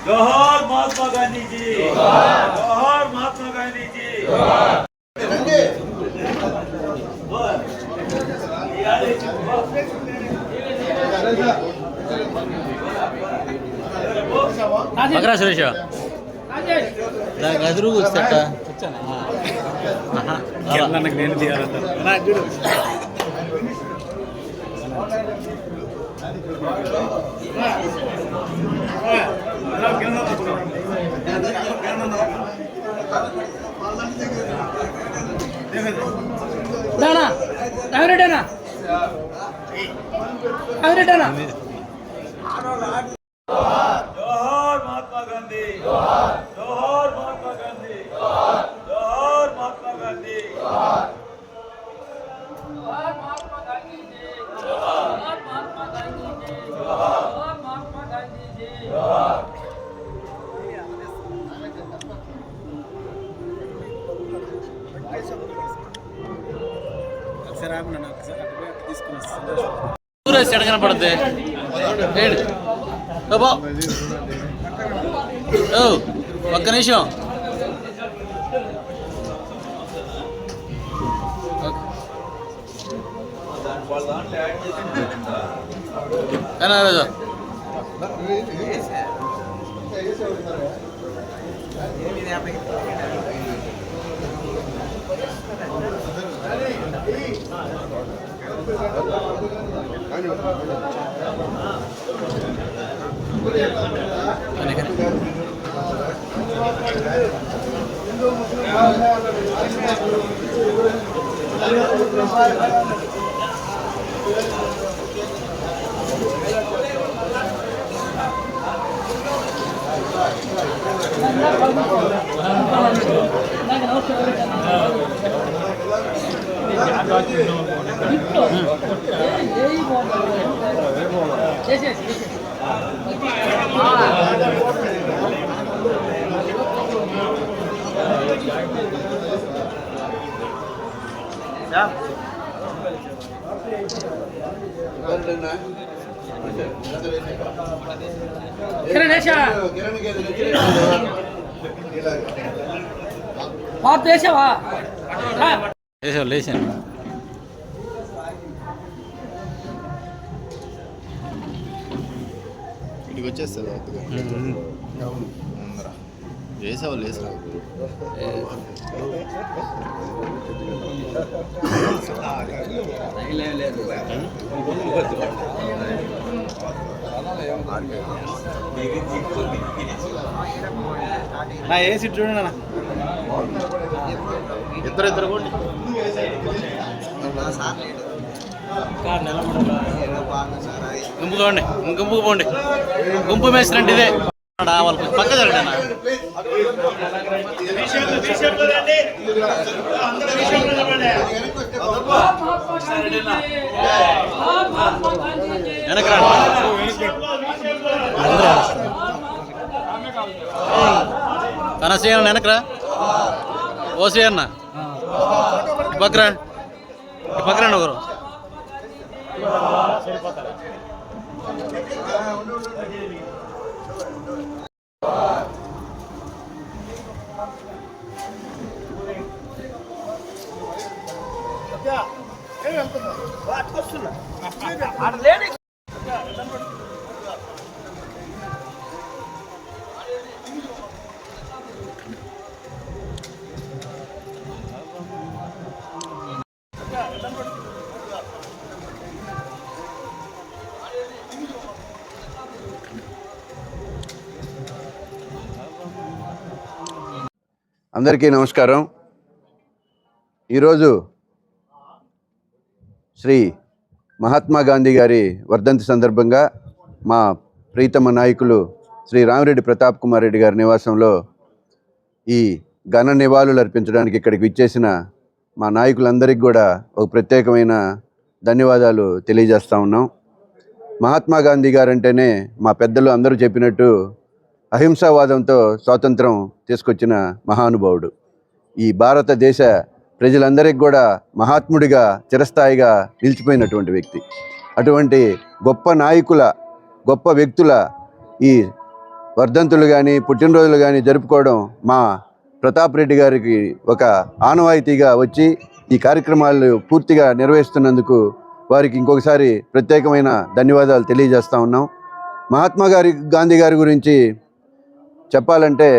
जोहार महात्मा गांधी जी, जोहार महात्मा गांधी जी। పక్కరా సురేష్ దానికి ఎదురు కూర్చోట నేను తీయాలంట जोहार महात्मा गांधी, जोहार महात्मा गांधी, जोहार महात्मा गांधी, जोहार महात्मा गांधी जी, जोहार महात्मा गांधी जी, जोहार महात्मा गांधी जी, जोहार। ఎక్కడ కనపడుద్ది ఒక్క నిమిషం రాజా లేచాను ఇక్కడికి వచ్చేస్తుంది వేసేవాళ్ళు వేసరా ఏ సీట్ చూడండి అన్న ఇద్దరు కూడా గుంపుగా ఉండి గుంపుకు పోండి గుంపు మేసిరండి ఇదే వాళ్ళకి పక్క జరగండి వెనకరా తన శ్రీయన్న వెనకరా ఓ శ్రీయన్న పక్కరా పక్కరండి ఒకరు అందరికీ నమస్కారం. ఈరోజు శ్రీ మహాత్మా గాంధీ గారి వర్ధంతి సందర్భంగా మా ప్రీతమ నాయకులు శ్రీ రామిరెడ్డి ప్రతాప్ కుమార్ రెడ్డి గారి నివాసంలో ఈ ఘన నివాళులు అర్పించడానికి ఇక్కడికి విచ్చేసిన మా నాయకులందరికీ కూడా ఒక ప్రత్యేకమైన ధన్యవాదాలు తెలియజేస్తూ ఉన్నాం. మహాత్మా గాంధీ గారంటేనే మా పెద్దలు అందరూ చెప్పినట్టు అహింసావాదంతో స్వాతంత్రం తీసుకొచ్చిన మహానుభావుడు. ఈ భారతదేశ ప్రజలందరికీ కూడా మహాత్ముడిగా చిరస్థాయిగా నిలిచిపోయినటువంటి వ్యక్తి. అటువంటి గొప్ప నాయకుల, గొప్ప వ్యక్తుల ఈ వర్ధంతులు కానీ పుట్టినరోజులు కానీ జరుపుకోవడం మా ప్రతాప్ రెడ్డి గారికి ఒక ఆనవాయితీగా వచ్చి ఈ కార్యక్రమాలు పూర్తిగా నిర్వహిస్తున్నందుకు వారికి ఇంకొకసారి ప్రత్యేకమైన ధన్యవాదాలు తెలియజేస్తూ ఉన్నాం. మహాత్మా గాంధీ గారి గురించి చెప్పాలంటే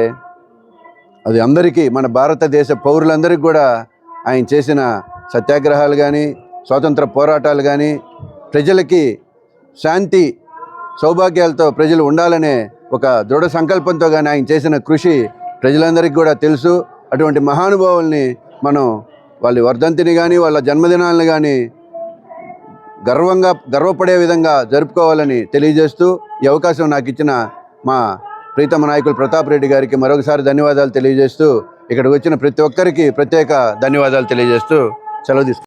అది అందరికీ, మన భారతదేశ పౌరులందరికీ కూడా ఆయన చేసిన సత్యాగ్రహాలు కానీ, స్వాతంత్ర పోరాటాలు కానీ, ప్రజలకి శాంతి సౌభాగ్యాలతో ప్రజలు ఉండాలనే ఒక దృఢ సంకల్పంతో కానీ ఆయన చేసిన కృషి ప్రజలందరికీ కూడా తెలుసు. అటువంటి మహానుభావుల్ని మనం వాళ్ళ వర్ధంతిని కానీ వాళ్ళ జన్మదినాలను కానీ గర్వపడే విధంగా జరుపుకోవాలని తెలియజేస్తూ ఈ అవకాశం నాకు ఇచ్చిన మా ప్రీతమ నాయకులు ప్రతాప్ రెడ్డి గారికి మరొకసారి ధన్యవాదాలు తెలియజేస్తూ, ఇక్కడికి వచ్చిన ప్రతి ఒక్కరికి ప్రత్యేక ధన్యవాదాలు తెలియజేస్తూ సెలవు తీసుకుంటాను.